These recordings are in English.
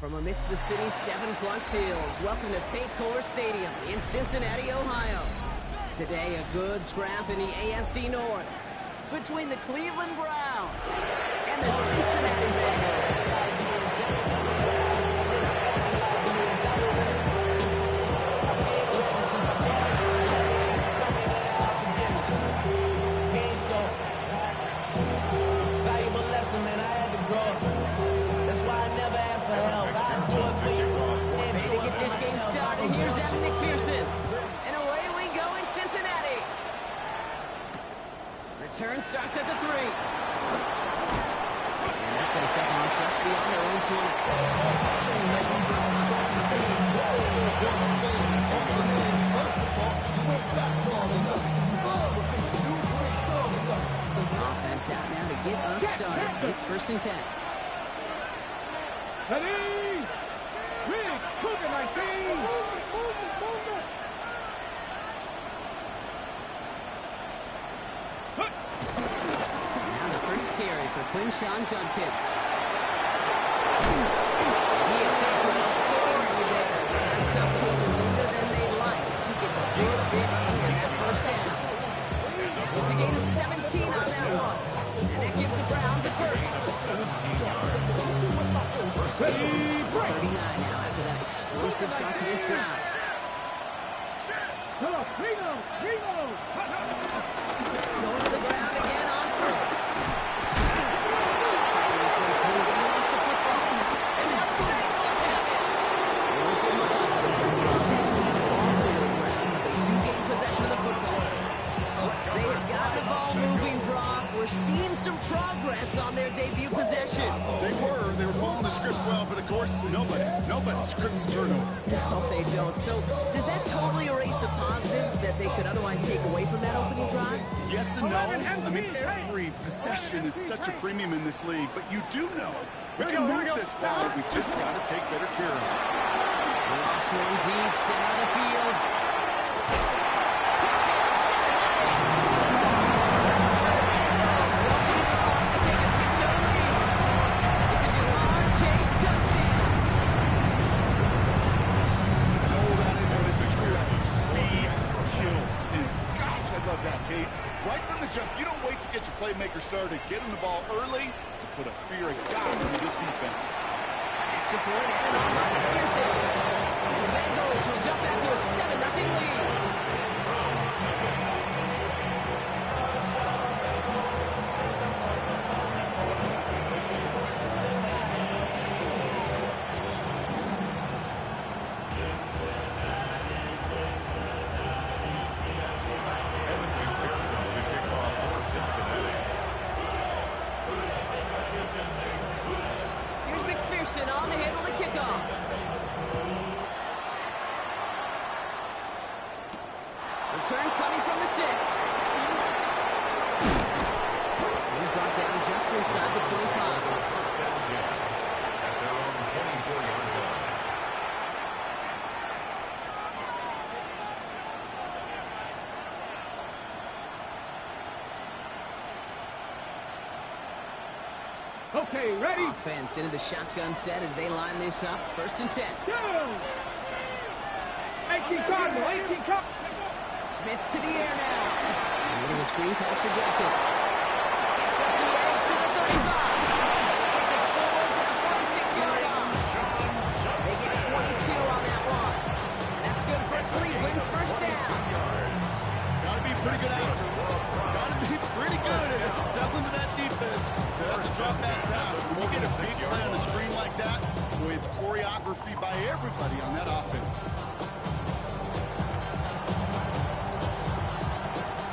From amidst the city's 7+ hills, welcome to Paycor Stadium in Cincinnati, Ohio. Today, a good scrap in the AFC North between the Cleveland Browns and the Cincinnati Bengals. Here's Evan McPherson, and away we go in Cincinnati. Return starts at the 3. And that's going to set them up just beyond their own 20. Offense out now to get us started. It's 1st and 10. Ready? Rig, Cougar 19. Now the first carry for Quinshawn Judkins. He is set for authority there. That's up to him later than they like. He gets a good bit in that first down. It's a gain of 17 on that one. And that gives the Browns a first. 39 now after that explosive start to this drive. Going to the ground again on first. He lost the football. And now the Bengals have it. They won't get much of a return. They do gain possession of the football. They have got the ball moving, Brock. We're seeing some progress on their debut possession. They were following the script well, but of course, nobody scripts turnover. No, they don't. So, does that totally erase the positives that they could otherwise take away from that opening drive? Yes and no. I mean, every possession is such a premium in this league, but you do know we can move this ball. We just got to take better care of it. Lost one deep, center of the field. Right from the jump, you don't wait to get your playmaker started. Get him the ball early to put a fear of God into this defense. Extra point added on by McPherson. The Bengals will jump back to a 7-0 lead. On to handle the kickoff. Return coming from the 6. He's brought down just inside the 25. At their own 24-yard line. Okay, ready? Offense into the shotgun set as they line this up. 1st and 10. Go! 18 Cardinal, 18 Cardinal. Smith to the air now. A little of a screen pass for Judkins. Gets up the edge to the 35. Gets it forward to the 46-yard line. They get 22 on that one. And that's good for Cleveland. 1st down. Got to be pretty good out. Got to be pretty good at selling to that defense. That's a drop back pass. When you get a big play on the screen like that, boy, it's choreography by everybody on that offense.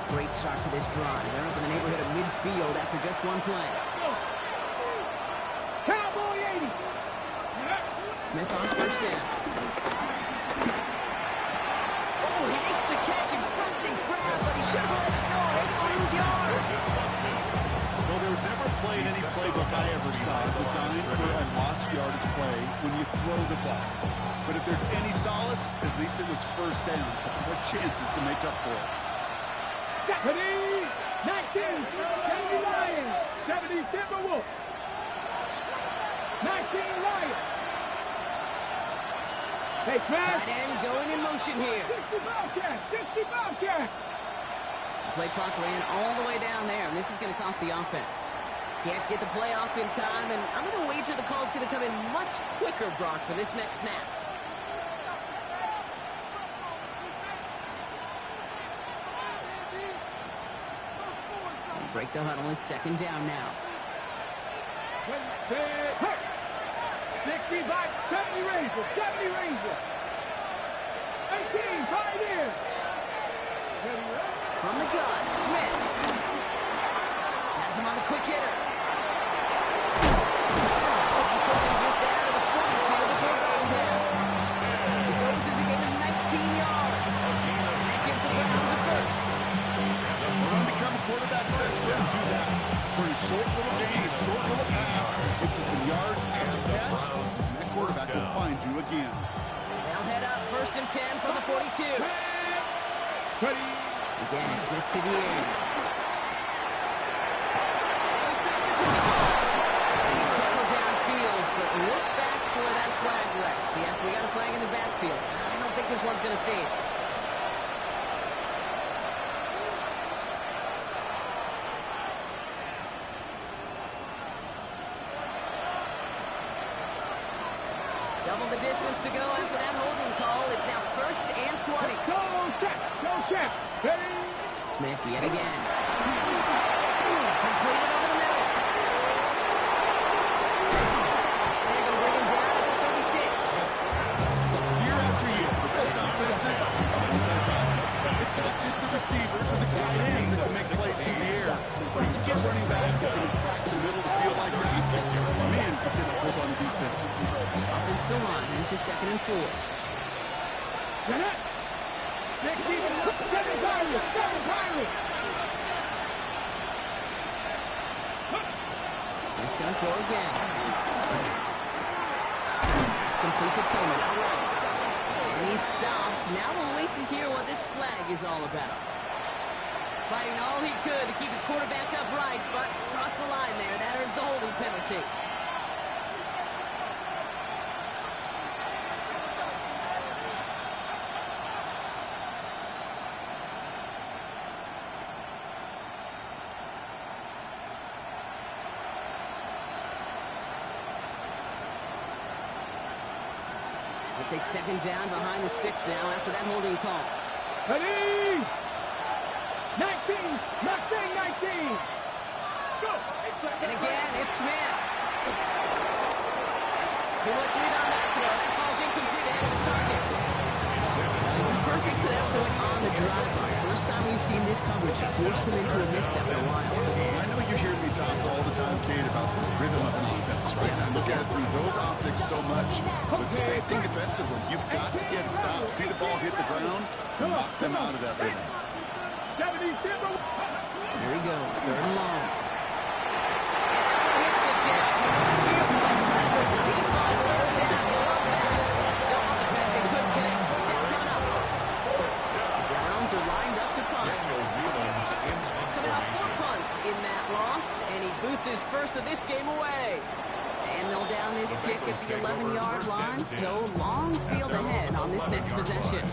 Great start to this drive. They're up in the neighborhood of midfield after just one play. Cowboy 80. Smith on 1st down. Oh, he makes the catch. Impressive grab, but he should have let it go. They're going to lose yards. Well, there was never a play in any playbook I ever saw designed for a lost yardage play when you throw the ball. But if there's any solace, at least it was 1st down. More chances to make up for it. Ready? 19, 70 Lions, 70 Timberwolves. 19 Lions. Hey, Chris. Tight end going in motion here. 60 Bobcat. 60 Bobcat. The play clock ran all the way down there, and this is going to cost the offense. Can't get the play off in time, and I'm going to wager the call's going to come in much quicker, Brock, for this next snap. Break the huddle. It's second down now. 60, 70 Rangers. 70 Rangers. 18, right in. From the gun, Smith. Has him on the quick hitter. He pushes this down to the 42 before going there. It goes as a gain of 19 yards. And that gives the Browns a first. When you become a quarterback's best friend, do that. Pretty short little gain, short little pass, into some yards after catch, and that quarterback will find you again. They'll head up first and 10 from the 42. Ready. Again, Smith to the end. Goes past the 25. And he settled downfield, but look back where that flag rests. Yeah, we got a flag in the backfield. I don't think this one's going to stand. Double the distance to go after that holding call. It's now first and 20. Go, check. Go, check. Ready. Smith yet again. Completed over the middle. And they're going to bring him down at the 36. Year after year, the best offenses are multifaceted. It's not just the receivers or the tight ends that can make plays through the air. When you get running backs that can attack the middle of the field like that, man, it's difficult on defense. Offense still line. This is second and 4. Get it. 60, 7 Pirates. 7 Pirates. Smith's going to throw again. It's complete to Tillman. All right. And he's stopped. Now we'll wait to hear what this flag is all about. Fighting all he could to keep his quarterback upright, but crossed the line there. That earns the holding penalty. We'll take second down behind the sticks now after that holding call. Ready. 19. Mustang 19. Go. And again, it's Smith. Too much lead on that throw. That ball's incomplete ahead of the target. Perfect to that point on the drive. First time we've seen this coverage force them into a misstep in a while. I know you hear me talk all the time, Kate, about the rhythm of an offense, right? I look at it through those optics so much. But it's the same thing defensively. You've got to get a stop. See the ball hit the ground to knock them out of that rhythm. 70. Here he goes, third and long. Browns are lined up to punt. Coming off 4 punts in that loss, and he boots his first of this game away. And they'll down this kick at the 11-yard line, so long field ahead on this next possession.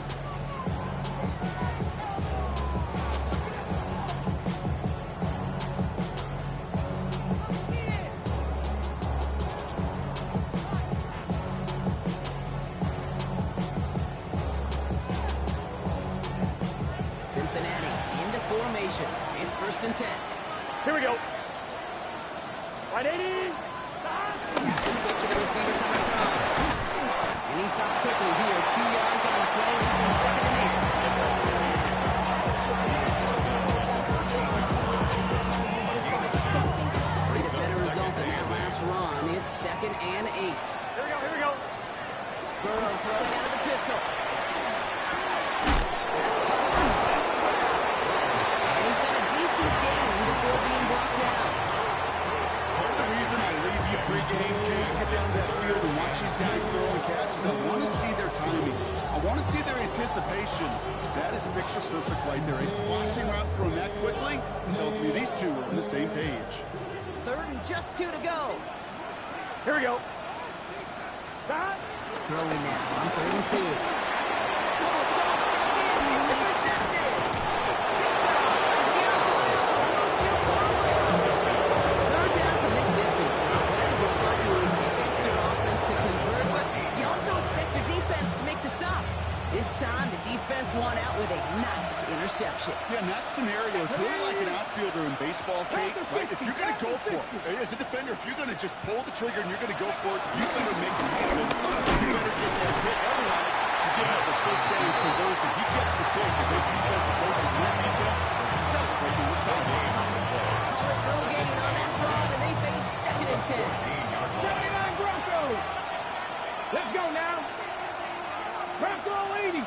Cincinnati into formation. It's first and 10. Here we go. 180. Quick to the receiver coming across. And he stopped quickly here. 2 yards on the play. Second and 8. Need a better result than that last run. It's second and 8. Here we go. Burrow throwing out of the pistol. That's covered. And he's got a decent gain before being brought down. Part of the reason I leave you pregame, Kate, get down to that field and watch these guys throw and catch is I want to see their timing. I want to see their anticipation. That is picture perfect right there. A crossing route thrown that quickly tells me these two are on the same page. Third and just 2 to go. Here we go. Stop. throwing now on 3rd and 2. Oh, someone stepped in. It's intercepted. Third down from this distance. That is a spot you expect your offense to convert, but you also expect your defense to make the stop. This time, the defense won out with a nice interception. Yeah, in that scenario, it's really like an outfielder in baseball, Kate, right? If you're going to go for it, as a defender, if you're going to just pull the trigger and you're going to go for it, you better make it happen. You better get that hit. Otherwise, he's giving up a first down conversion. He gets the pick, and those defensive coaches in that defense celebrating the sideline. Call it no gain on that run, and they face 2nd and 10. 79 Broncos. Let's go now. Bronco 80.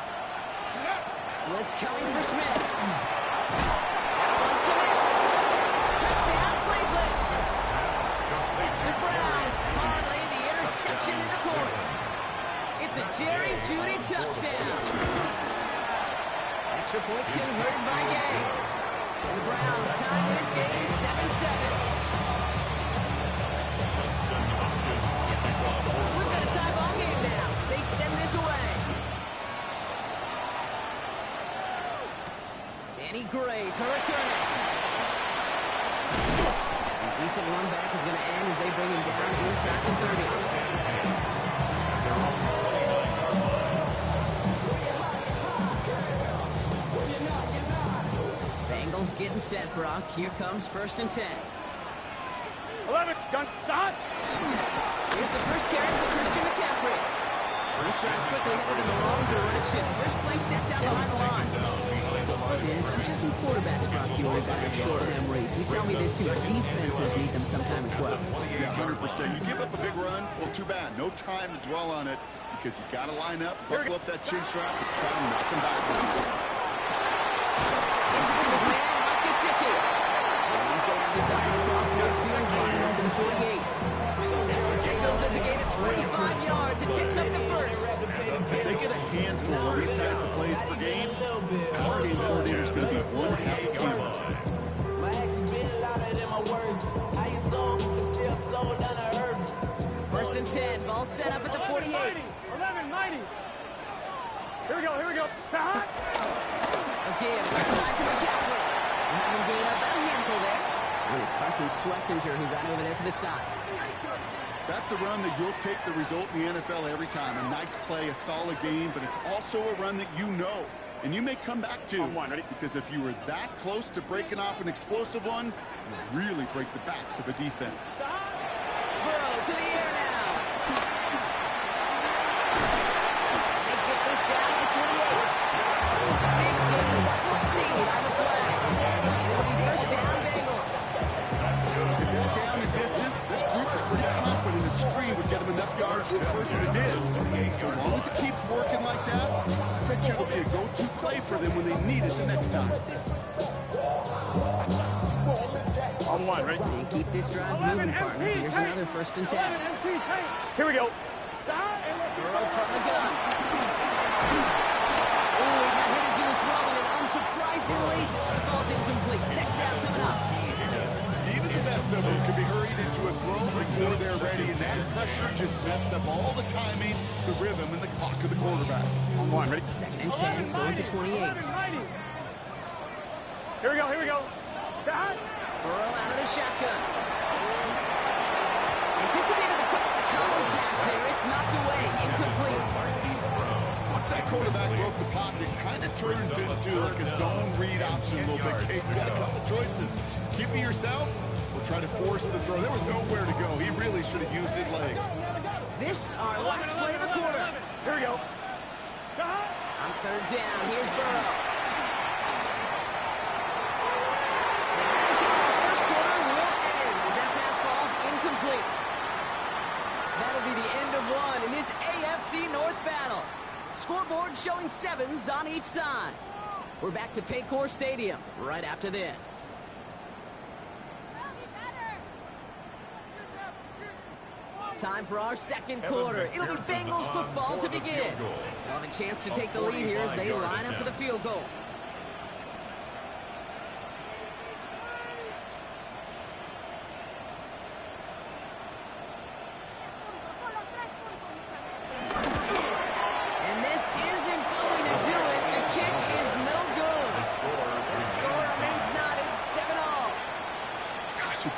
Blitz coming for Smith. That one connects. Touchdown, Cleveland. The Browns parlay the interception into points. It's a Jerry Jeudy touchdown. Extra point converted by Gay. And the Browns tie this game 7-7. We've got a tie ball game now as they send this away. Danny Gray to return it. A decent run back is going to end as they bring him down inside the 30. Bengals getting set, Brock. Here comes 1st and 10. 11. Gun. Stop. Here's the first carry for Christian McCaffrey. This drive's quickly headed in the wrong direction. First play set down behind the line. It's just some quarterbacks, Brock, you always got to have short memories. You tell me this too, defenses need them sometime as well. Yeah, 100%. You give up a big run, well, too bad. No time to dwell on it because you got to line up, buckle up that chin strap, and try to knock them backwards. Hands it to his man, Mike Gesicki. And he's going to have this up in the cross midfield, Cardinals in 48. Goes as a gain of 25 yards and picks up the first. If they get a handful of these types of plays per game, pass game coordinator is going to be one happy camera. First and 10, ball set up at the 48. 11, mighty. Here we go, here we go. Again, right side to McCaffrey. Having gained up a handful there. And it's Carson Schlesinger who got over there for the stop. That's a run that you'll take the result in the NFL every time. A nice play, a solid game, but it's also a run that you know. And you may come back to, because if you were that close to breaking off an explosive one, you really break the backs of a defense. Burrow to the air now. They get this down to 28. Big gain, 14 on the play. It'll be first down, Bengals. If they're down in distance, this group is pretty confident a screen would get them enough yards for the first one it did. So long as it keeps working like that, I bet you it'll be a go-to play for them when they need it the next time. On one, right? And keep this drive moving, partner. Here's another first and 10. Here we go. Burrow from the gun. Oh, he got hit as he was throwing, and unsurprisingly, it falls incomplete. Second down coming up. Even the best of them could be hurried into a throw before they're ready, and that pressure just messed up all the timing, the rhythm, and the clock of the quarterback. On one, ready? Second and 10, so at the 28. Here we go, here we go. Burrow out of the shotgun. Anticipated the quick Staccato pass there. It's knocked away. Incomplete. Once that quarterback broke the pocket, it kind of turns into like a zone read option a little bit. Kate, you got a couple choices. Keep it yourself or try to force the throw. There was nowhere to go. He really should have used his legs. This our last play of the quarter. Here we go. On third down, here's Burrow. And that is how our first quarter will end as that pass falls incomplete. That'll be the end of one in this AFC North battle. Scoreboard showing 7s on each side. We're back to Paycor Stadium right after this. Time for our second quarter. It'll be Bengals football to begin. They'll have a chance to take the lead here as they line up for the field goal.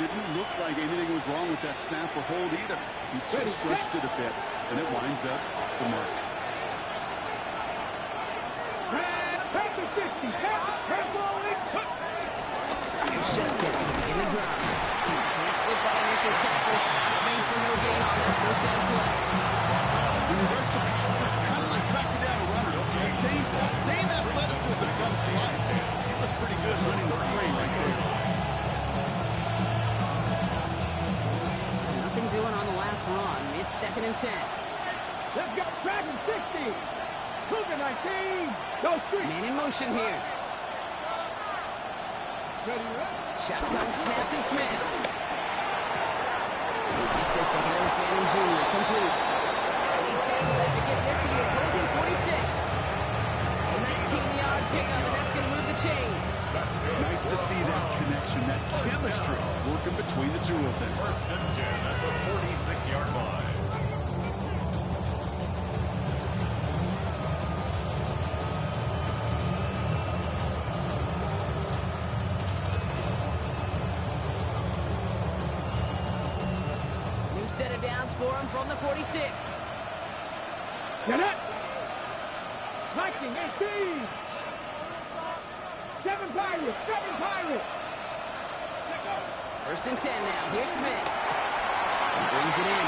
didn't look like anything was wrong with that snap or hold either. He just rushed it a bit, and it winds up off the mark. Shot kick to begin the drive. Can't slip that initial tackle. Shots made for no gain on that first down play. When you rush the passer, it's kind of like tracking down a runner. The same athleticism comes to life. He looked pretty good running his play right there. Nothing doing on the last run. It's 2nd and 10. Let's go, Dragon 60. Cougar 19. Go street. Man in motion here. Ready, Shotgun snap to Smith. Gets this to Harry Fanning Jr. Complete. And he's tackled after getting this to the opposing 46. A 19-yard pickup, and that's going to move the chains. Nice to see that connection, that chemistry working between the two of them. 1st and 10 at the 46-yard line. Set of downs for him from the 46. Get it. 19, 18. 7 Pirates, 7 Pirates. 1st and 10 now. Here's Smith. He brings it in.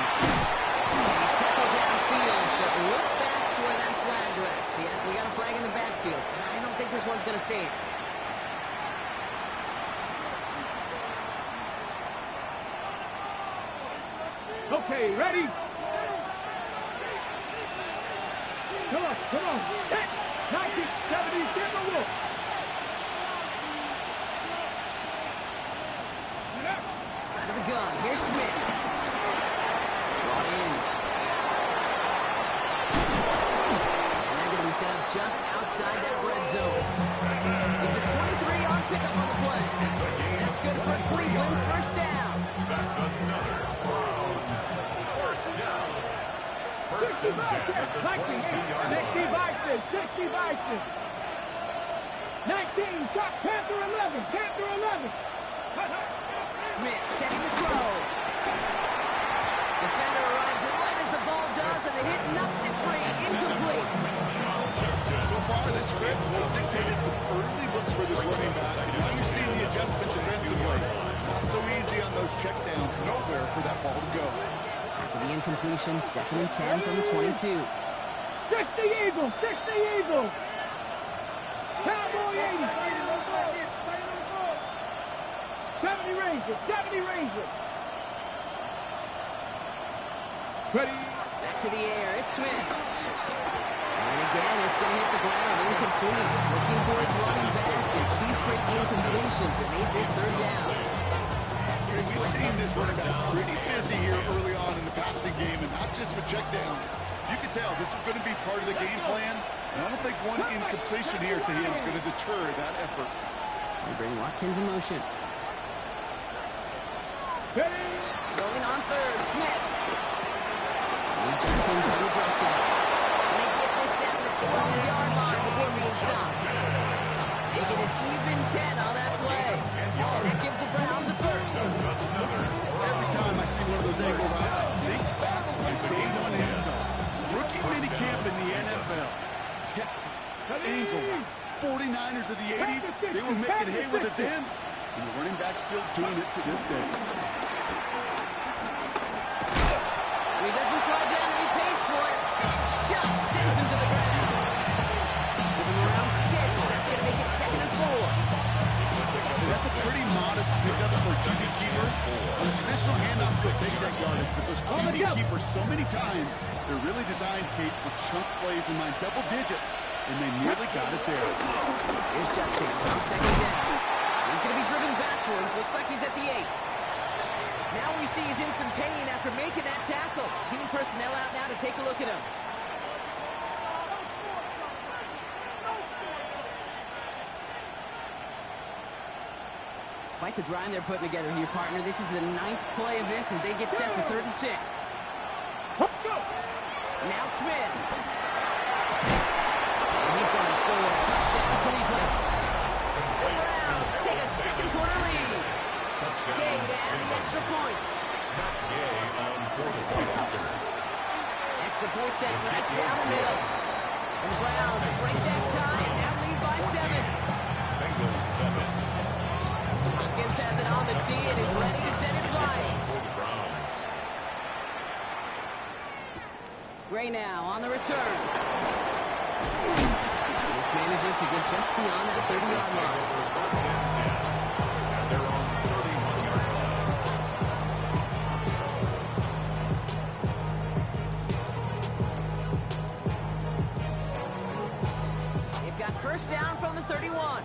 And he's circled downfield, but look back for that flag rest. Yeah, we got a flag in the backfield. I don't think this one's going to stand. Okay, ready? Come on, come on. Hit! 1970 Timberwolves. Out of the gun. Here's Smith. Brought in. And they're going to be set up just outside that red zone. It's a 23-yard pickup on the play. And that's good for Cleveland. 1st down. That's another Browns 1st down. 1st and 10 at the 22-yard line. 60 Bison, 60 Bison. 19, shot, Panther 11, Panther 11. Smith setting the throw. Defender arrives right as the ball does, and the hit knocks it free. Incomplete. So far, the script has dictated some early looks for this running back. And now you're seeing the adjustment defensively. Not so easy on those checkdowns. Nowhere for that ball to go. After the incompletion, 2nd and 10 from the 22. 60 Eagles, 60 Eagles. Cowboy 80. 70 Rangers, 70 Rangers. Ready? Back to the air. It's Smith. And again, it's going to hit the ground. Incomplete. Looking for his running back. And 2 straight incompletions that made this 3rd down. We've seen this running back pretty busy here early on in the passing game, and not just with checkdowns. You can tell this is going to be part of the game plan, and I don't think one incompletion here to him is going to deter that effort. They bring Watkins in motion. Ready? Going on 3rd, Smith. Lee Jenkins on the drop down. And they get this down to the 12-yard line before being stopped. Making it even 10 on that play. And that gives the Browns a 1st. Every time I see one of those angle routes, I think back to my day one install. Rookie minicamp in the NFL. Texas, angle route. 49ers of the 80s, they were making hay with it then. And the running back still doing it to this day. He doesn't slide down and he pays for it. Shot sends him to the ground. Give him around 6. That's going to make it 2nd and 4. That's a pretty modest pickup for a QB keeper. On a traditional handoff, they'll take that yardage, but those QB keepers so many times, they're really designed, Kate, for chunk plays in my double digits, and they nearly got it there. Here's Jenkins on 2nd down. He's going to be driven backwards. Looks like he's at the 8. Now we see he's in some pain after making that tackle. Team personnel out now to take a look at him. Quite the drive they're putting together here, partner. This is the 9th play of inches. They get set for 3rd and 6. Now Smith. And he's going to score a touchdown Cleveland. The Browns take a 2nd quarter lead. Gain at the underway now on the return. This manages to get just beyond that 30-yard line. First and 10. And they're on 31-yard line. They've got first down from the 31.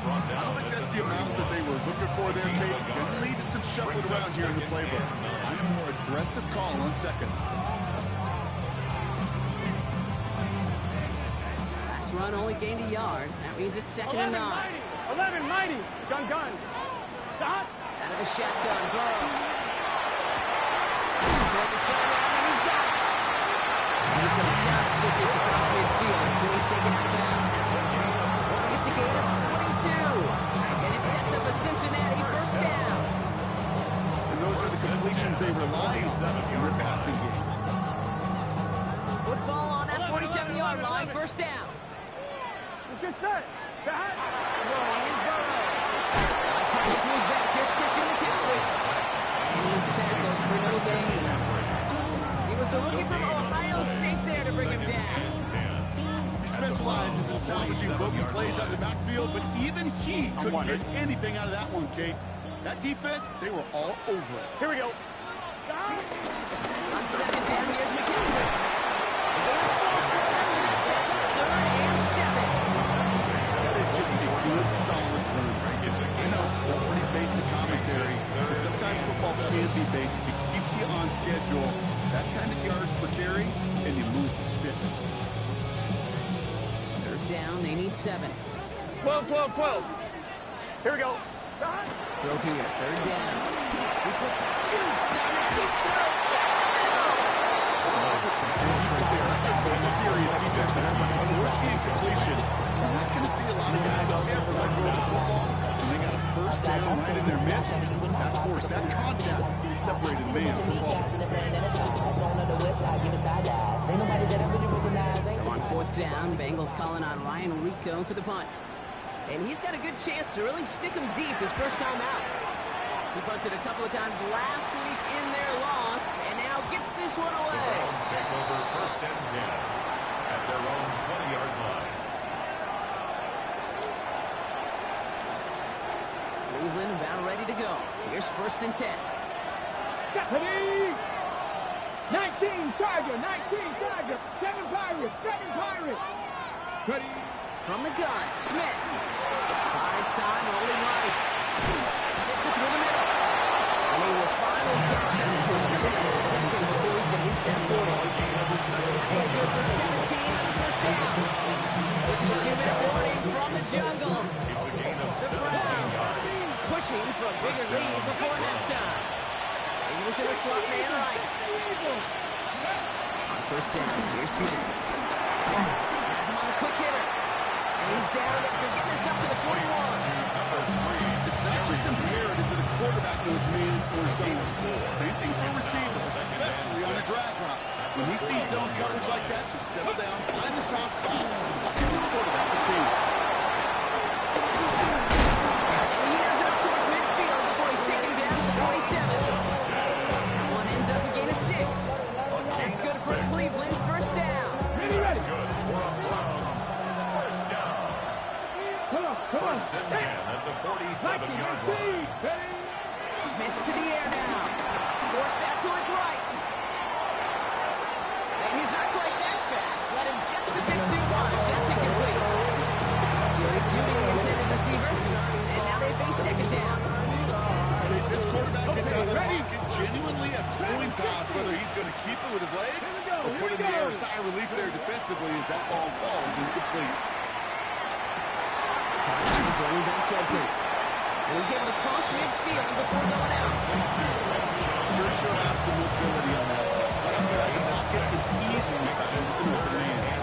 I don't think that's the amount that they were looking for there, Kate. Going to lead to some shuffling around here in the playbook. And a more aggressive call on second. Last run only gained a yard. That means it's second and 9. 11 mighty. Gun. Stop. Out of the shotgun, Burrow. Toward the sideline, and he's got it. He's going to just get this across midfield before he's taken out of bounds. It's a gain of 22, and it sets up a Cincinnati first down. And those are the completions they rely on in their passing game. Football on that 47-yard line, first down. Let's get set. Back. Throwing is Burrow. On time to his back. Here's Christian McCaffrey. And he's tackled for no gain. He was the rookie from Ohio State there to bring him down. He specializes in salvaging broken plays out of the backfield, but even he couldn't get anything out of that one, Kate. That defense, they were all over it. Here we go. On second down, here's McCaffrey. That sets up 3rd and 7. That is just a good, solid run. I know, it's pretty basic commentary, but sometimes football can be basic. It keeps you on schedule. That kind of yards per carry, and you move the sticks. Third down, they need 7. 12. Here we go. Throw here, third down. He puts juice on the deep throw. That's a serious defensive effort. We're seeing completion. We're not going to see a lot of guys out there for let go of the football. And they got a first down right in their midst. That force, that contact separated the man from ball. So on fourth down, Bengals calling on Ryan Rico for the punt. And he's got a good chance to really stick him deep his first time out. He punted a couple of times last week in their loss, and now gets this one away. The Browns take over first and 10 at their own 20-yard line. Cleveland about ready to go. Here's first and 10. Ready. 19 Tiger. 7 Pirates. Ready. From the gun, Smith. Buys time, rolling right. Fits it through the middle. And he will finally catch up to him just a second before he can reach that 40. That'll good for 17 on the first down. It's a 2-minute warning from the jungle. It's a gain of The 17 Browns yards. pushing for a bigger lead before halftime. They motion the slot man right. On first down, here's Smith. Has him on the quick hitter. And he's down after getting this up to the 41. It's not just imperative that a quarterback knows man or zone. Same thing for receivers, especially on a drag route. When he sees zone coverage like that, just settle down, find the soft spot, give the quarterback a chance. And he has it up towards midfield before he's taken down to the 47. That one ends up a gain of 6. That's good for Cleveland. First down. Ready. Good for a Browns. First down. Come on. First and 10 at the 47-yard line. Smith to the air now. Force that to his right. And he's not quite that fast. Let him just a bit too much. That's incomplete. Jerry Jeudy, the intended receiver. And now they face second down. This quarterback gets out of the pocket genuinely a coin toss, whether he's going to keep it with his legs or put in the air. Sigh of relief there defensively as that ball falls incomplete. He's running back Jenkins. And he's able to cross midfield before going out. Sure have some mobility on that. But outside the pocket, it's easily found an open man.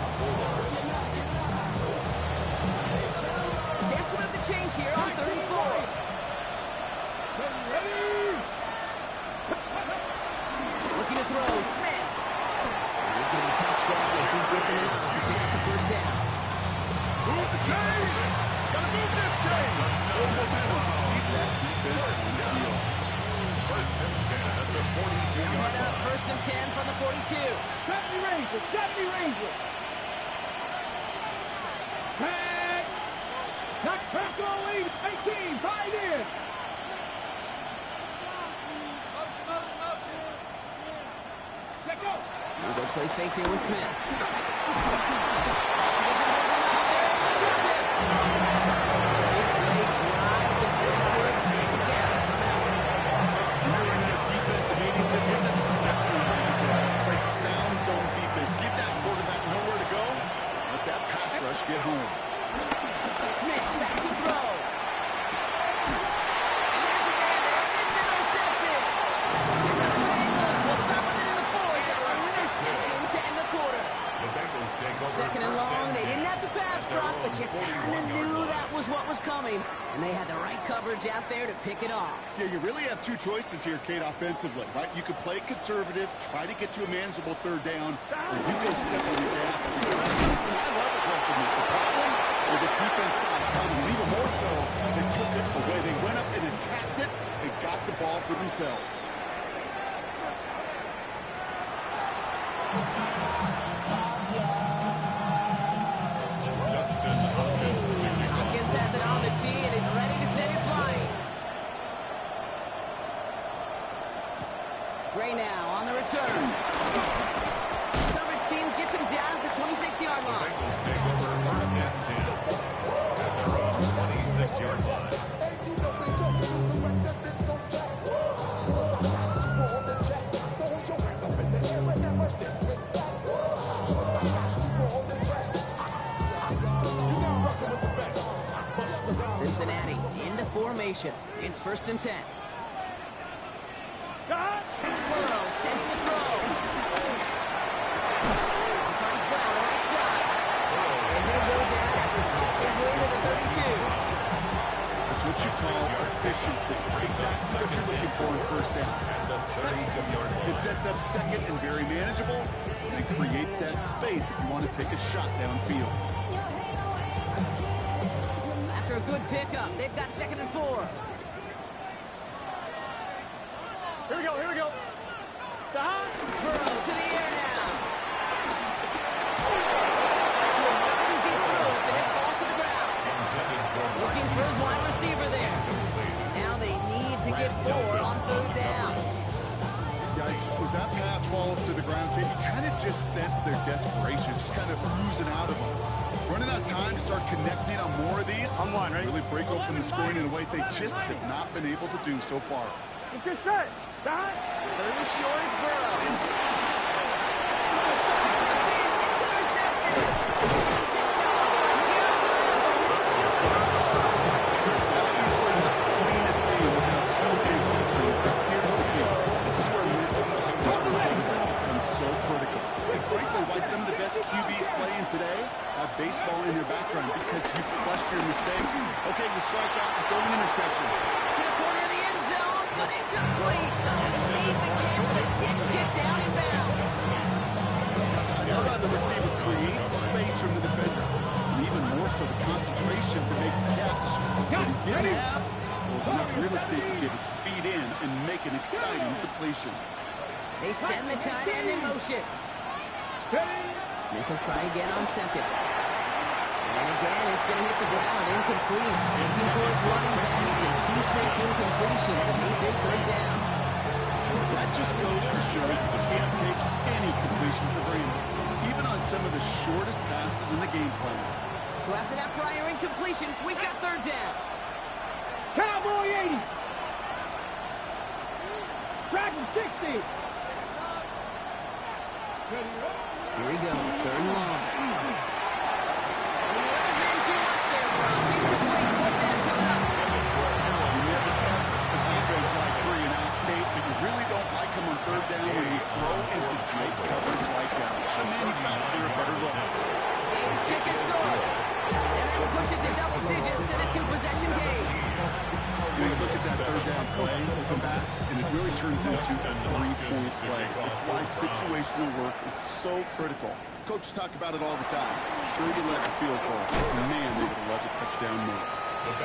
Chance to move the chains here on 3rd and 4. Looking to throw, Smith. And he's going to be touched down as he gets him out to pick up the first down. 10 from the 42. Set me Rangers. Set me Rangers. Tag. Knock back all lead. 18. Tied in. Let go. They'll play fake here with Smith. Zone defense. Give that quarterback nowhere to go. Let that pass rush get home. Smith back to throw. And there's a man there. It's intercepted. And the Bengals will start with it in the fourth. Got an interception to end the quarter. The Bengals take over. Second and long. They didn't have to pass, Brock, but you kind of knew that was what was coming. And they had the right coverage out there to pick it off. Yeah, you really have two choices here, Kate, offensively, right? You could play conservative, try to get to a manageable third down, or you go step on the gas with aggressiveness. And I love aggressiveness. The problem with this defense side coming, and even more so, they took it away. They went up and attacked it and got the ball for themselves. Hopkins has it on the tee and is ready to send it flying. Gray now on the return. Coverage team gets him down at the 26-yard The line. Bengals take over first and 10 at their own 26-yard line. Cincinnati into formation. It's first and 10. Burrow setting the throw. Finds Brown right side. And he'll go down after fighting his way to the 32. That's what you call efficiency. Exactly what you're looking for in first down. It sets up second and very manageable, and it creates that space if you want to take a shot downfield. After a good pickup, they've got second and 4. Here we go. Here we go. Burrow to the air now. To a wide he throws, and it falls to the ground. Looking for his wide receiver there. And now they need to get 4 on third down. Yikes. As that pass falls to the ground, Kate, you kind of just sense their desperation, just kind of oozing out of them. Running out of time to start connecting on more of these. On one, right? Really break open the scoring in a way they just have not been able to do so far. It's your set. Time. Third and short, it's Burrow. It's intercepted. Obviously, not the cleanest game without two interceptions. But here's the key. This is where mental toughness for quarterback becomes so critical. And frankly, why some of the best QBs playing today have baseball in their background, because you flush your mistakes. Okay, you strike out and throw an interception. To the corner of the end zone, but incomplete. Made the catch, but it didn't get down in bounds. How about the receiver creates space from the defender, and even more so the concentration to make the catch. What he didn't have was enough real estate to get his feet in and make an exciting completion. They send the tight end in motion. Smith will try again on second. And again, it's going to hit the ground. Incomplete. Looking for his running back. And 2 straight incompletions that made this third down. That just goes to show you can't take any completion for granted, even on some of the shortest passes in the game plan. So after that prior incompletion, we've got third down. Cowboy 80. Dragon 60. Here he goes, third and long. And he runs too much there, Brown. Incomplete. Put that coming up. You never have this defense like 3 and outs, Kate, but you really don't like them on third down when you throw into tight coverage like that. How to manufacture a better look. His kick is good. And that pushes to double digits in a 2-possession game. You look at that third down play, you come back, and it really turns into a 3-point play. It's why situational work is so critical. Coaches talk about it all the time. Sure, you led the field goal, but man, they would have loved a touchdown more.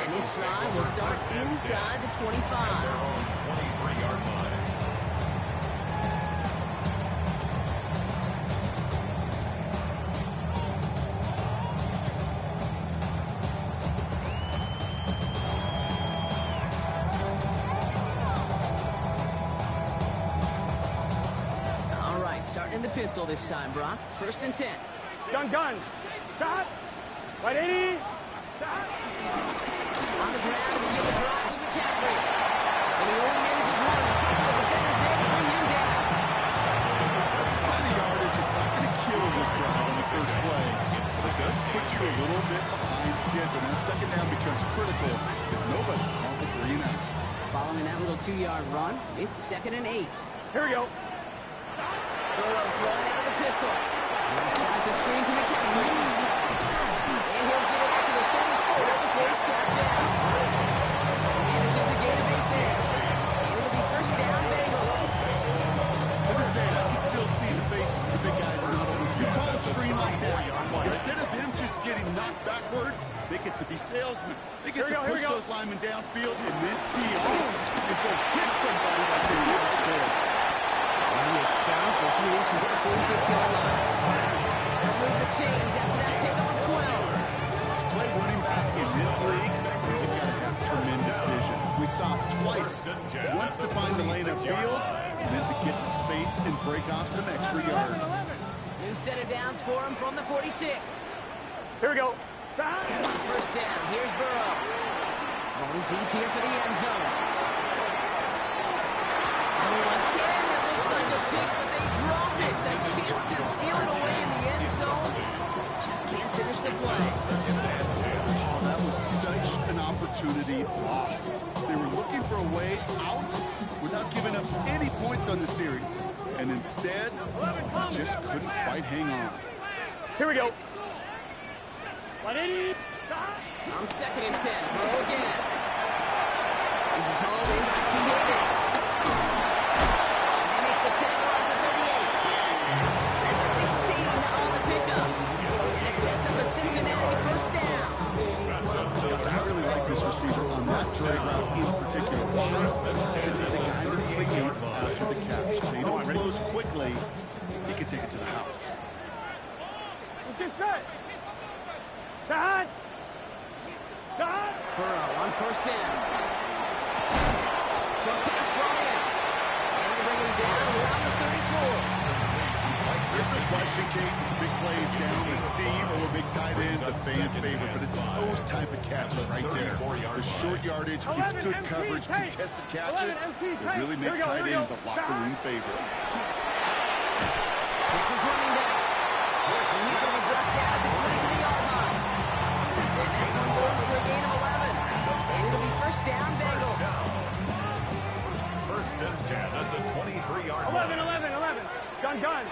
And this drive will start inside the 25. Their own 23-yard line. in the pistol this time, Brock. 1st and 10. Gun. Stop. 180. Stop. On the ground, we get the drive with McCaffrey. And he only manages one. A couple of defenders there to bring him down. That's kind of yardage. It's not going to kill this drive on the first play. It does put you a little bit behind schedule. And that 2nd down becomes critical because nobody wants a 3 and out. Following that little 2-yard run, it's 2nd and 8. Here we go. Burrow throwing out of the pistol. He'll set up the screen to McCaffrey. And he'll get it out to the 34 before he's trapped down. Manages a gain of 8 there. And it'll be 1st down, Bengals. To this day, I can still see the faces of the big guys in the huddle. When you call a screen like that, instead of them just getting knocked backwards, they get to be salesmen. They get to push those linemen downfield and then tee off and go hit somebody like they did right there. And he is stopped as he reaches the 46-yard line. They'll move the chains after that pickup of 12. To play running back in this league, you've got to have tremendous vision. We saw it twice. Once to find the lane upfield, and then to get to space and break off some extra yards. New set of downs for him from the 46. Here we go. On 1st down, here's Burrow. Going deep here for the end zone. Oh, again, it looks like a pick, but they drop it. A chance to steal it away in the end zone. Just can't finish the play. Oh, that was such an opportunity lost. They were looking for a way out without giving up any points on the series. And instead, just couldn't quite hang on. Here we go. 180. On 2nd and 10, Burrow again. This is hauled in by T. Higgins. They make the tackle at the 38. That's 16 on the pickup. And it sets up a Cincinnati 1st down. Guys, I really like this receiver on that drag route in particular. Why? Because he's a guy that creates after the catch. They don't close quickly. He can take it to the house. Let's get set. Stop. Burrow on 1st down. Short pass brought in. And they bring him down around the 34. There's no question, Kate, big plays down the seam or big tight ends, a fan favorite, but it's those type of catches right there. The short yardage, gets good coverage, contested catches that really make tight ends a locker room favorite. It's his running back. And he's going to be brought down at the 23-yard line. And that one goes for a gain of 11. And it'll be 1st down, Bengals. 1st and 10 at the 23-yard line. 11. Gun.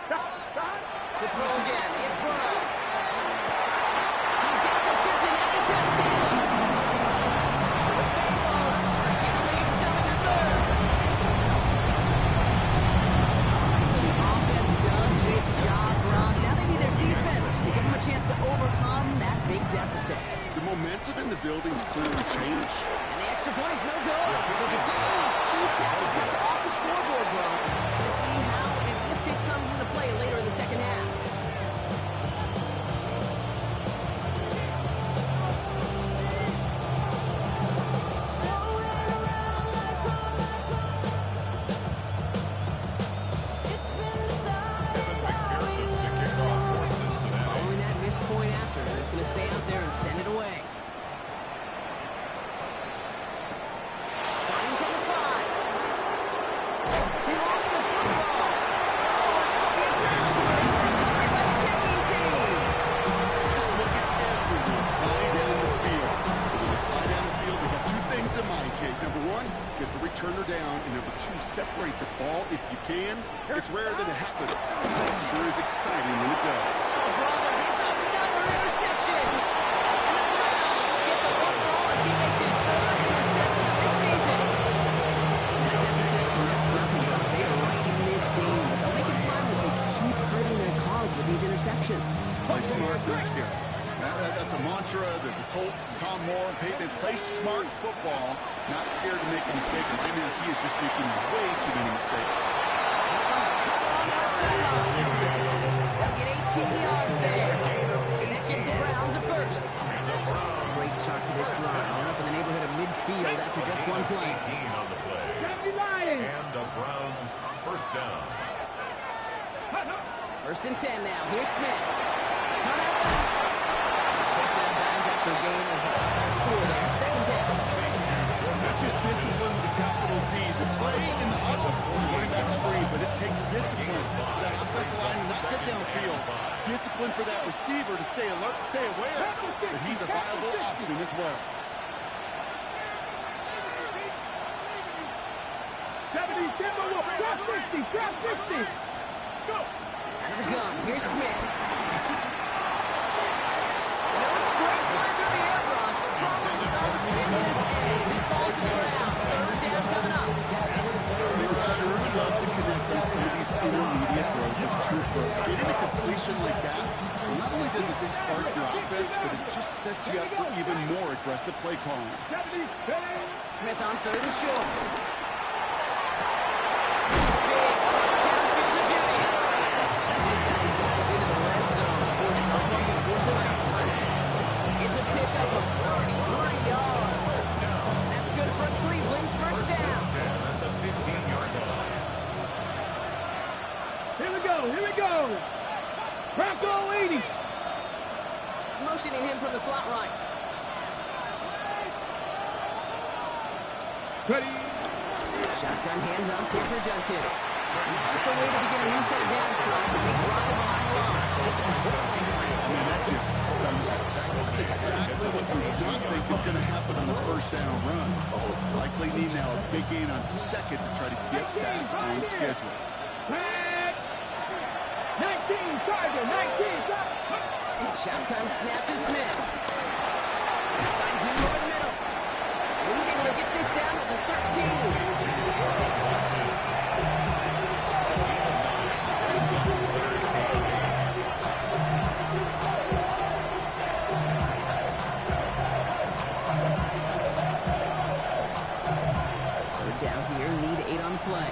To throw again, it's Burrow. He's got the Cincinnati touchdown. The Bengals get the lead some in the 3rd. So the offense does its job, Brock. Now they need their defense to give them a chance to overcome that big deficit. The momentum in the building's clearly changed. And the extra point is no good. So potentially futile comes off the scoreboard, Brock. We'll see how and if this comes into play later in the 2nd half. Following that missed point after, he's going to stay out there and send it away. Starting from the 5. He lost the football. Oh, it's a big turnover. It's recovered by the kicking team. Just look at everyone fly down the field. When they fly down the field, they got 2 things in mind, Kate. Number 1, get the returner down. And number 2, separate the ball if you can. It's rare that it happens. It sure is exciting when it does. Oh, brother, it's another interception. And the Browns get the football as he makes his 3rd interception of this season. That deficit, that's nothing, Brock. They are right in this game. But they'll make it fun if they keep hurting their cause with these interceptions. Play smart, not scared. That's a mantra that the Colts and Tom Moore and Peyton play smart football, not scared to make a mistake. And right now, he is just making way too many mistakes. They'll get 18 yards there. And that gives the Browns a 1st. Great start to this drive. They're up in the neighborhood of midfield after just 1 play. 18 on the play. And the Browns 1st down. First and 10 now. Here's Smith. Cut out left. It's first out of bounds after a gain of 4 there. Second down. Not just discipline with a capital D. The play in the huddle is a running back screen, but it takes discipline for that offensive line to not get downfield. Discipline for that receiver to stay alert, stay aware, but he's a viable option as well. 70, Timber Wolf, trap 60, trap 60. Go. Out of the gun. Here's Smith. Looks great. Flies through the air run. Problems on the business end as it falls to the ground. Third down coming up. They would sure love to connect on some of these intermediate throws with true throws. Getting a completion like that, not only does it spark your offense, but it just sets you up for even more aggressive play calling. 70, Smith on third and short. Big stop downfield to Judy. This guy's got us into the red zone. Force something and force him out. It's a pickup of 33 yards. That's good for Cleveland. First down. At the 15-yard line. here we go. Bronco 80. Motioning him from the slot right. Ready. Shotgun hands off here for Junkins. Not the way to begin a new set of downs, Brock. They drop it behind the line. Man, that just stuns it. That's exactly what you don't think is going to happen on the first down run. Likely need now a big gain on second to try to get that on schedule. Pat. 19, Tiger, 19, Tiger. Shotgun snap to Smith. Finds him over the middle. He's able to get this down to the 13. Third down here, need 8 on the play.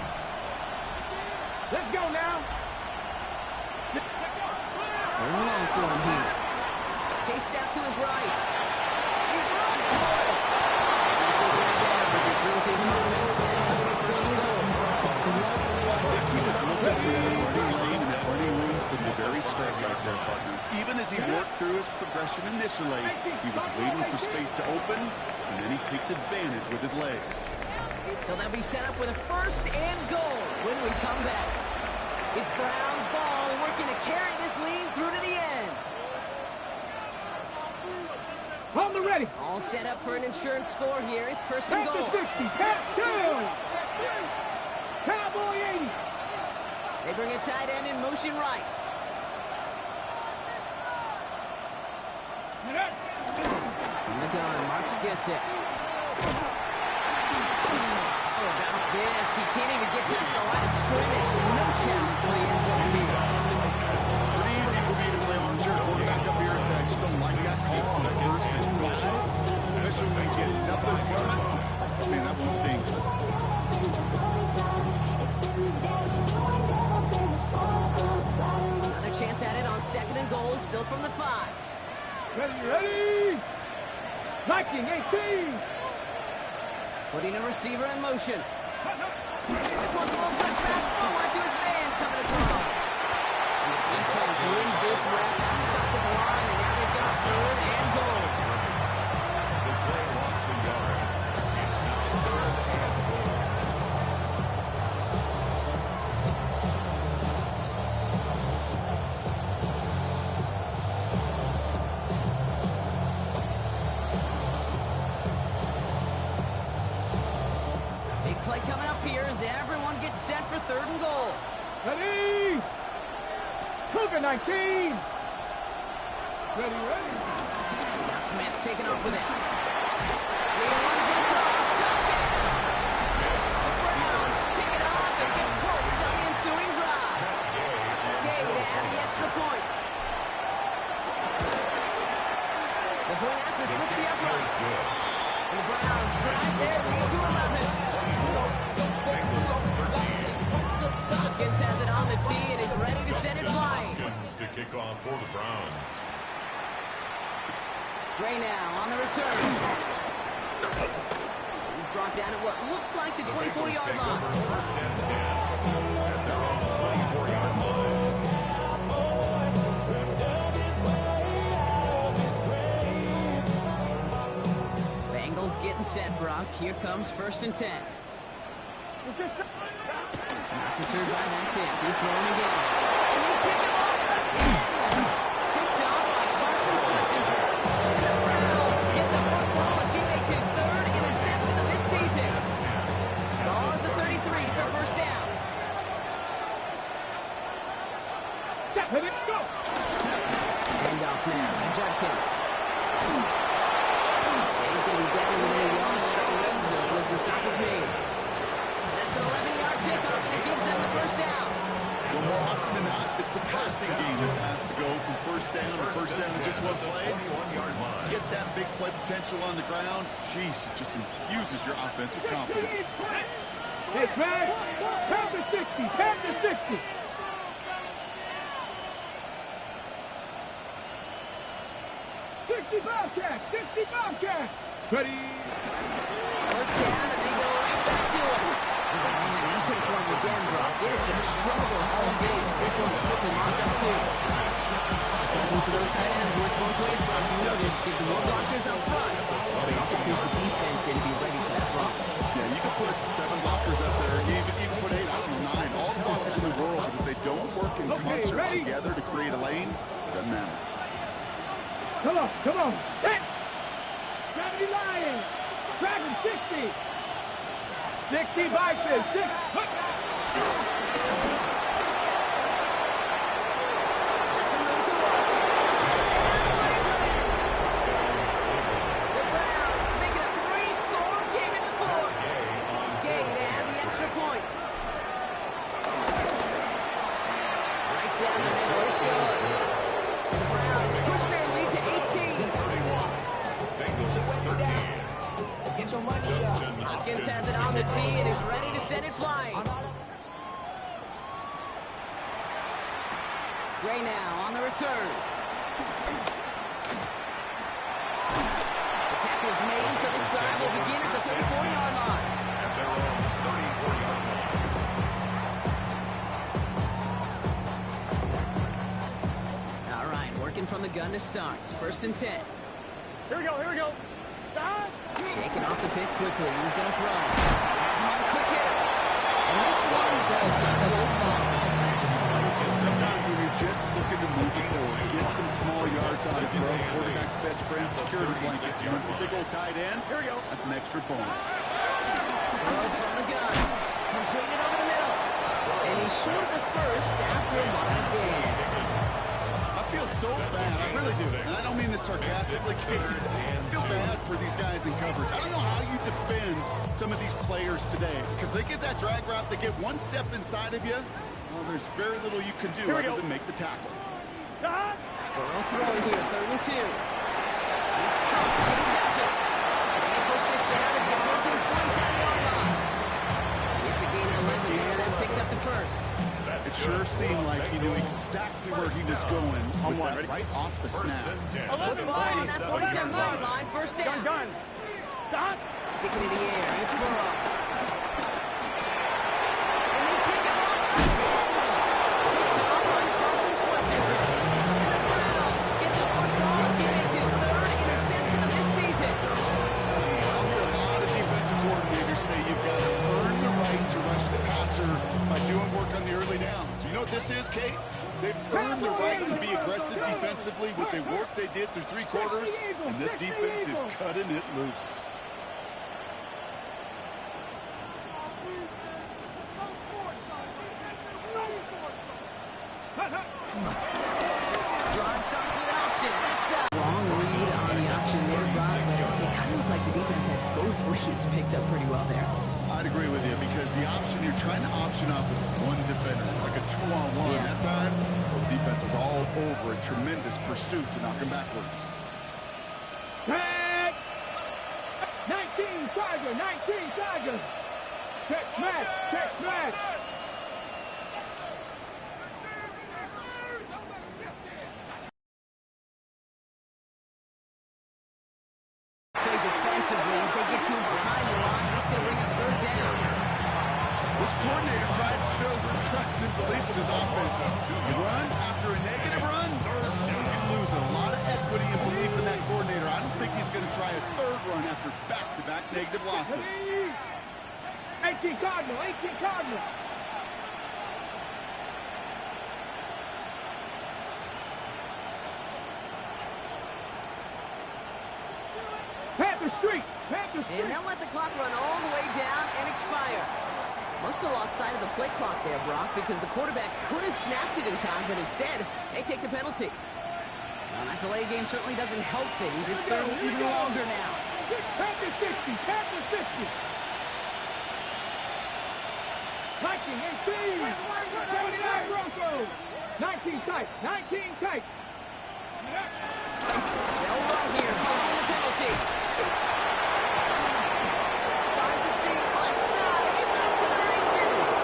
Let's go now. Third and long for him here. Chased out to his right. He's running. That's a good down as he throws his offense. First and goal. I think he was looking for the running lane and that running room from the very start right there, partner. Even as he worked through his progression initially, he was waiting for space to open, and then he takes advantage with his legs. So they'll be set up with a first and goal when we come back. It's Brown's ball working to carry this lead through to the end. On the ready. All set up for an insurance score here. It's first and Pat goal. to 60, Pat 2. Cowboy 80. They bring a tight end in motion right. In the gun, Marks gets it. How about this? He can't even get past the line of scrimmage. No challenge for the end zone here. Pretty easy for me to play armchair quarterback up here and say, I just don't like that call on the first and 5. Especially when you get nothing from it. Man, that one stinks. Another chance at it on second and goal, still from the 5. Ready. Viking 18. Putting a receiver in motion. This one's a little touch pass forward to his man coming across. And the defense wins this rep outside the line, and now they've got third and goal. The play lost a yard. It's now third and goal. Big play coming up here as everyone gets set for third and goal. Ready. Cougar 19. Ready. Now Smith taking off with it. He runs it across. Touchdown! The Browns pick it up and get points on the ensuing drive. Okay, they add the extra point. The point after splits the upright. And the Browns drive their lead to 11. Hopkins has it on the tee and is ready to send it flying. Hopkins to kick off for the Browns. Gray now on the return. He's brought down at what looks like the 24-yard line. First and 10 at their own 24-yard line. and set, Brock. Here comes 1st and 10. Not deterred by that pick. He's throwing again. And they pick him up again. Picked off by Carson Schlesinger. And the Browns get the football as he makes his 3rd interception of this season. Ball at the 33 for 1st down. Hand off now to Judkins. He's going to be down within a yard of the red zone as the stop is made. That's an 11-yard pickup, and it gives them the 1st down. Well, more often than not, it's the passing game that's asked to go from 1st down to 1st down in just one play. Get that big play potential on the ground. Jeez, it just infuses your offensive confidence. It's back. Pound to 60. Pound to 60. 60 Bobcats. 60 Bobcats. Ready. 1st down, and they go right back to him. Man, he takes one again, Brock. It has been a struggle all day. This one's quickly marked up, too. The presence of those tight ends works both ways, Brock. You know this. Gives them more blockers up front. But it also keeps the defense in to be ready for that block. Yeah, you can put 7 blockers out there. You even put 8, I don't know, 9. All the blockers in the world, but if they don't work in concert together to create a lane, it doesn't matter. Come on, come on. Hit. Gravity Lions. Dragon 60. 60 Vikings. 6. That's a move to work. Touchdown, Cleveland. The Browns make it a 3-score game in the 4th. Gay to add the extra point. Right down the middle. It's good. And the Browns push their lead to 18. Get your money up. Hopkins has it on the tee and is ready to send it flying. Gray now on the return. The tackle is made, so this drive will begin at the 34-yard line. At their own 34-yard line. All right, working from the gun to start. 1st and 10. Here we go, here we go. Stop. Shaking off the pick quickly. He's going to throw. Has him on a quick hit. And this one does not go far. Sometimes when you're just looking to move it forward, get some small yards on a throw, quarterback's best friend, security blankets. You want a big old tight end? Here we go. That's an extra bonus. Throw from the gun. Completed over the middle. And he's short the first after a modern gain. I feel so bad. I really do. And I don't mean this sarcastically, Kate. I feel bad for these guys in coverage. I don't know how you defend some of these players today because they get that drag route, they get one step inside of you. Well, there's very little you can do other than make the tackle. Burrow throwing here, 3rd and 2. It's Cox, he snaps it. And they push this down at the opposing 47-yard line. It's a gain of 11 there, that picks up the 1st. It sure seemed like he knew exactly where he was going with that right off the snap. Football on that 47-yard line, 1st down. Gun. Stop. Sticking in the air, it's Burrow. And they pick him up again. Picked up by Carson Schlesinger. And the Browns get the football as he makes his 3rd interception of this season. I'll hear a lot of defensive coordinators say you've got to earn the right to rush the passer by doing work on the early downs. You know what this is, Kate? They've earned the right to be aggressive defensively with the work they did through 3 quarters, and this defense is cutting it loose. Drive starts with an option. That's a wrong read on the option there, Brock, but it kind of looked like the defense had both reads picked up pretty well there. I'd agree with you because the option, you're trying to option off with one defender, like a 2-on-1. Yeah. That time, the defense was all over a tremendous pursuit to knock him backwards. Tag. 19 Tiger. 19 Tiger. Check smash. Check smash. Defensively, as they get to him behind the line, that's going to bring up 3rd down. This coordinator tried to show some trust and belief in his offense. You run after a negative run, you lose a lot of effort equity and belief in that coordinator. I don't think he's going to try a third run after back-to-back negative losses. 18 Cardinal, 18 Cardinal. Panther Street, Panther Street. And they'll let the clock run all the way down and expire. Must have lost sight of the play clock there, Brock, because the quarterback could have snapped it in time, but instead, they take the penalty. Well, that delay game certainly doesn't help things. It's third and even longer now. Panther 60, Panther 60. Viking 18. 79 Broncos. 19 tight, 19 tight. They'll run here, following the penalty. Finds a seam, left side, he's off to the races.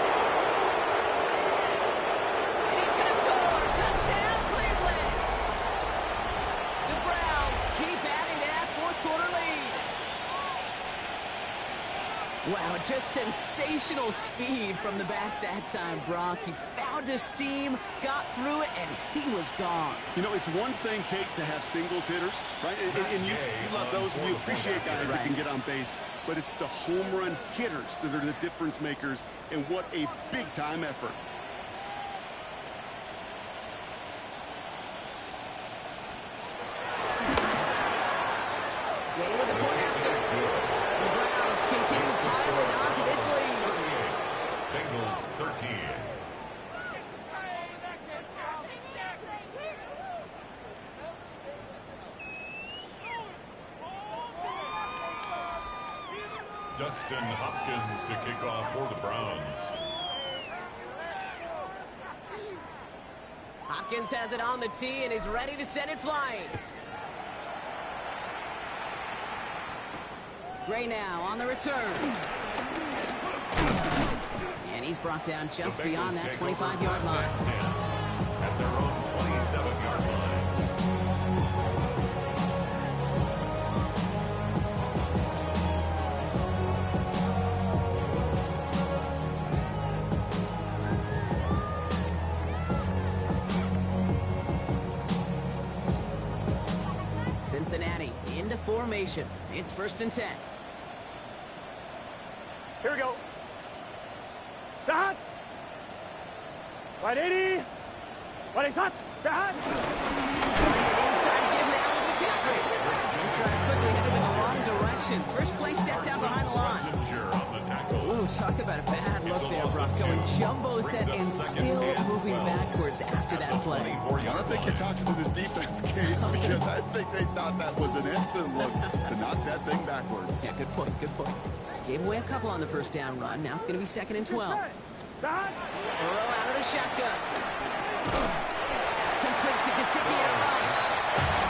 And he's going to score. Touchdown, Cleveland. The Browns keep adding to that fourth quarter lead. Wow, just sensational speed from the back that time, Brock. He found a seam, got through it, and he was gone. You know, it's one thing, Kate, to have singles hitters, right? And you love those, and you appreciate guys that can get on base. But it's the home run hitters that are the difference makers, and what a big-time effort. Game with a point after. The Browns continue piling onto this lead. Bengals 13. Dustin Hopkins to kick off for the Browns. Hopkins has it on the tee and is ready to send it flying. Gray now on the return. And he's brought down just beyond that 25-yard line. At their own 27-yard line. Cincinnati into formation. It's 1st and 10. Here we go. Start. Right 80. Right is hot. Start. Inside give now with McCaffrey. This drive's quickly headed in the wrong direction. First play set down behind the line. Ooh, talk about a bad look there, Brock. Going jumbo set and still moving backwards after that play. I don't think you're talking to this defense, Kate, because I think they thought that was an excellent look to knock that thing backwards. Yeah, good point, good point. Gave away a couple on the first down run. Now it's going to be 2nd and 12. Start. Burrow out of the shotgun. That's complete to Gesicki at right.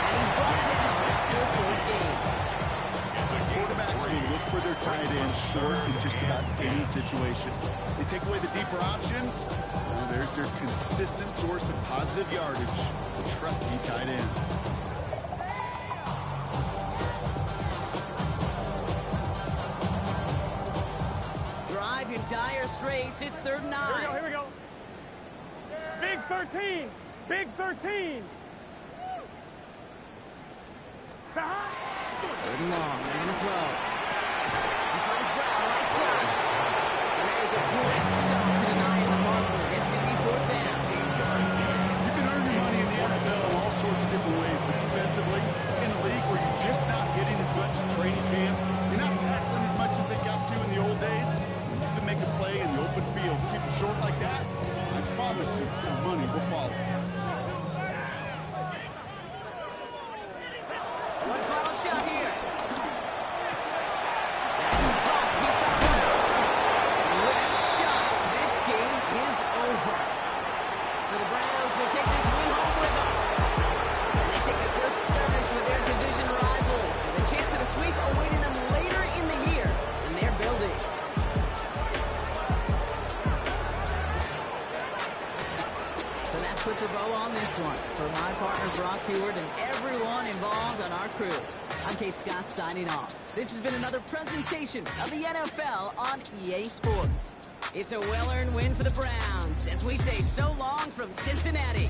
And he's brought down after a third game. Quarterbacks will look for their tight end short in just about any situation. They take away the deeper options. Well, there's their consistent source of positive yardage, the trusty tight end. Drive in dire straits. It's 3rd and 9. Here we go. Big 13. Big 13. Start. 3rd and long. They're going to throw. He finds Brown right side. And that is a great stop to deny the marker. It's going to be 4th down. You can earn your money in the NFL in all sorts of different ways, but defensively, in a league where you're just not getting as much in training camp, you're not tackling as much as they got to in the old days, you can make a play in the open field. Keep it short like that, I promise you some money will follow. One final shot here. That's Fox. He's got one. With shots, this game is over. So the Browns will take this win home with them. And they take the first skirmish with their division rivals, with a chance at a sweep awaiting them later in the year in their building. So that puts a bow on this one. For my partner Brock Heward and everyone involved on our crew, I'm Kate Scott signing off. This has been another presentation of the NFL on EA Sports. It's a well-earned win for the Browns as we say so long from Cincinnati.